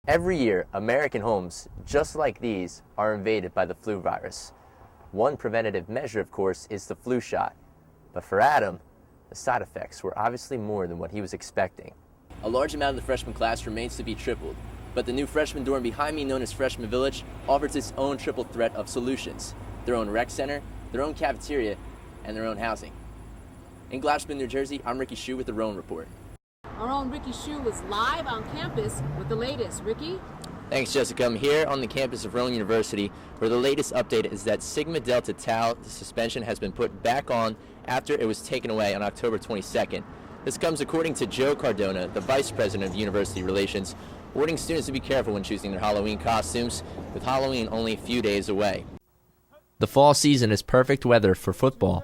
Every year, American homes, just like these, are invaded by the flu virus. One preventative measure, of course, is the flu shot. But for Adam, the side effects were obviously more than what he was expecting. A large amount of the freshman class remains to be tripled, but the new freshman dorm behind me, known as Freshman Village, offers its own triple threat of solutions: their own rec center, their own cafeteria, and their own housing. In Gloucester, New Jersey, I'm Ricky Hsu with the Rowan Report. Our own Ricky Hsu is live on campus with the latest. Ricky? Thanks, Jessica. I'm here on the campus of Rowan University, where the latest update is that Sigma Delta Tau, the suspension, has been put back on after it was taken away on October 22nd. This comes according to Joe Cardona, the Vice President of University Relations, warning students to be careful when choosing their Halloween costumes, with Halloween only a few days away. The fall season is perfect weather for football,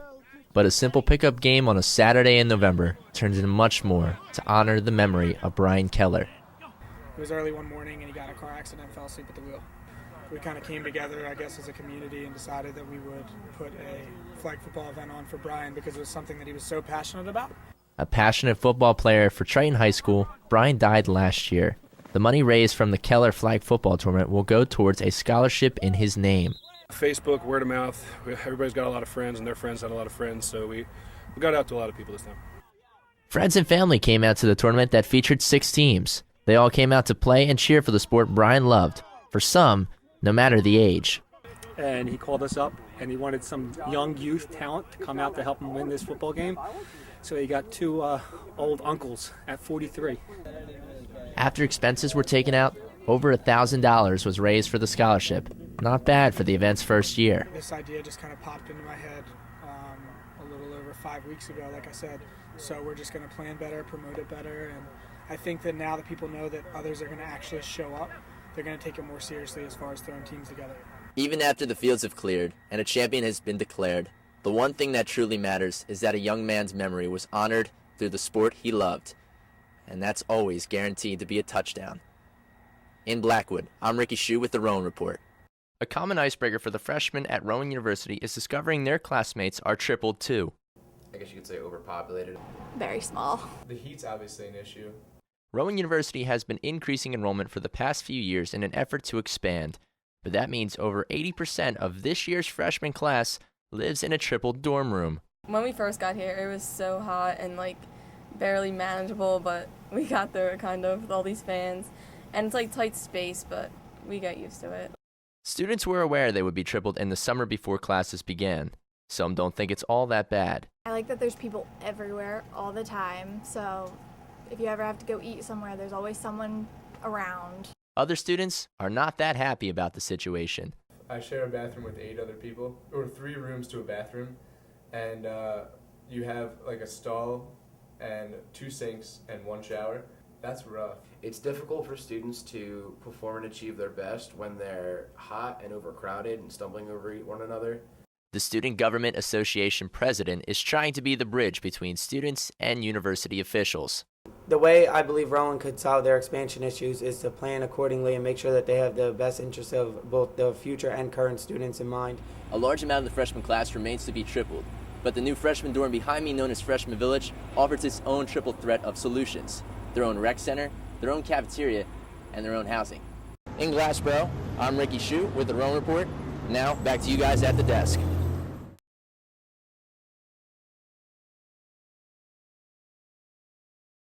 but a simple pickup game on a Saturday in November turns into much more to honor the memory of Brian Keller. It was early one morning and he got in a car accident and fell asleep at the wheel. We kind of came together, I guess, as a community and decided that we would put a flag football event on for Brian because it was something that he was so passionate about. A passionate football player for Triton High School, Brian died last year. The money raised from the Keller Flag Football Tournament will go towards a scholarship in his name. Facebook, word of mouth, everybody's got a lot of friends and their friends had a lot of friends, so we got out to a lot of people this time. Friends and family came out to the tournament that featured 6 teams. They all came out to play and cheer for the sport Brian loved, for some, no matter the age. And he called us up and he wanted some young youth talent to come out to help him win this football game. So he got 2 old uncles at 43. After expenses were taken out, over $1,000 was raised for the scholarship. Not bad for the event's first year. This idea just kind of popped into my head a little over 5 weeks ago, like I said. So we're just going to plan better, promote it better, and I think that now that people know that others are going to actually show up, they're going to take it more seriously as far as throwing teams together. Even after the fields have cleared and a champion has been declared, the one thing that truly matters is that a young man's memory was honored through the sport he loved. And that's always guaranteed to be a touchdown. In Blackwood, I'm Ricky Hsu with the Rowan Report. A common icebreaker for the freshmen at Rowan University is discovering their classmates are tripled too. I guess you could say overpopulated. Very small. The heat's obviously an issue. Rowan University has been increasing enrollment for the past few years in an effort to expand, but that means over 80% of this year's freshman class lives in a tripled dorm room. When we first got here, it was so hot and barely manageable, but we got through it kind of with all these fans. And it's tight space, but we got used to it. Students were aware they would be tripled in the summer before classes began. Some don't think it's all that bad. I like that there's people everywhere all the time, so if you ever have to go eat somewhere, there's always someone around. Other students are not that happy about the situation. I share a bathroom with 8 other people, or 3 rooms to a bathroom, and you have a stall and 2 sinks and 1 shower. That's rough. It's difficult for students to perform and achieve their best when they're hot and overcrowded and stumbling over one another. The Student Government Association president is trying to be the bridge between students and university officials. The way I believe Rowan could solve their expansion issues is to plan accordingly and make sure that they have the best interests of both the future and current students in mind. A large amount of the freshman class remains to be tripled, but the new freshman dorm behind me, known as Freshman Village, offers its own triple threat of solutions: their own rec center, their own cafeteria, and their own housing. In Glassboro, I'm Ricky Hsu with the Rowan Report. Now, back to you guys at the desk.